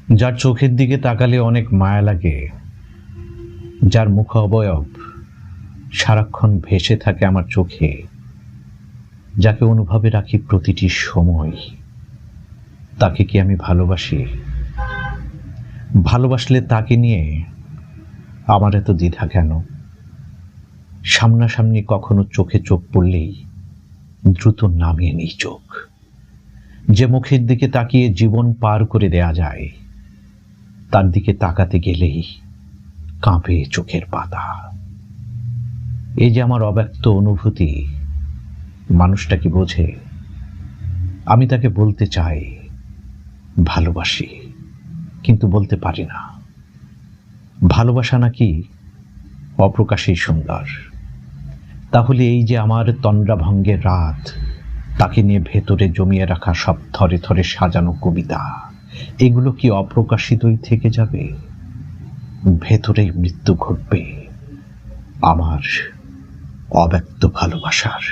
যার চোখের দিকে তাকালে অনেক মায়া লাগে, যার মুখ অবয়ব সারাক্ষণ ভেসে থাকে আমার চোখে, যাকে অনুভবে রাখি প্রতিটি সময়, তাকে কি আমি ভালোবাসি? ভালোবাসলে তাকে নিয়ে আমার এত দ্বিধা কেন? সামনাসামনি কখনো চোখে চোখ পড়লেই দ্রুত নামিয়ে নিই চোখ। যে মুখের দিকে তাকিয়ে জীবন পার করে দেয়া যায়, তার দিকে তাকাতে গেলেই কাঁপে চোখের পাতা। এই যে আমার অব্যক্ত অনুভূতি, মানুষটা কি বোঝে? আমি তাকে বলতে চাই ভালোবাসি, কিন্তু বলতে পারি না। ভালোবাসা নাকি অপ্রকাশেই সুন্দর? তাহলে এই যে আমার তন্দ্রাভঙ্গের রাত, তাকে নিয়ে ভেতরে জমিয়ে রাখা সব থরে থরে সাজানো কবিতা, এগুলো কি অপ্রকাশিতই থেকে যাবে? ভেতরেই মৃত্যু ঘটবে আমার অব্যক্ত ভালোবাসার।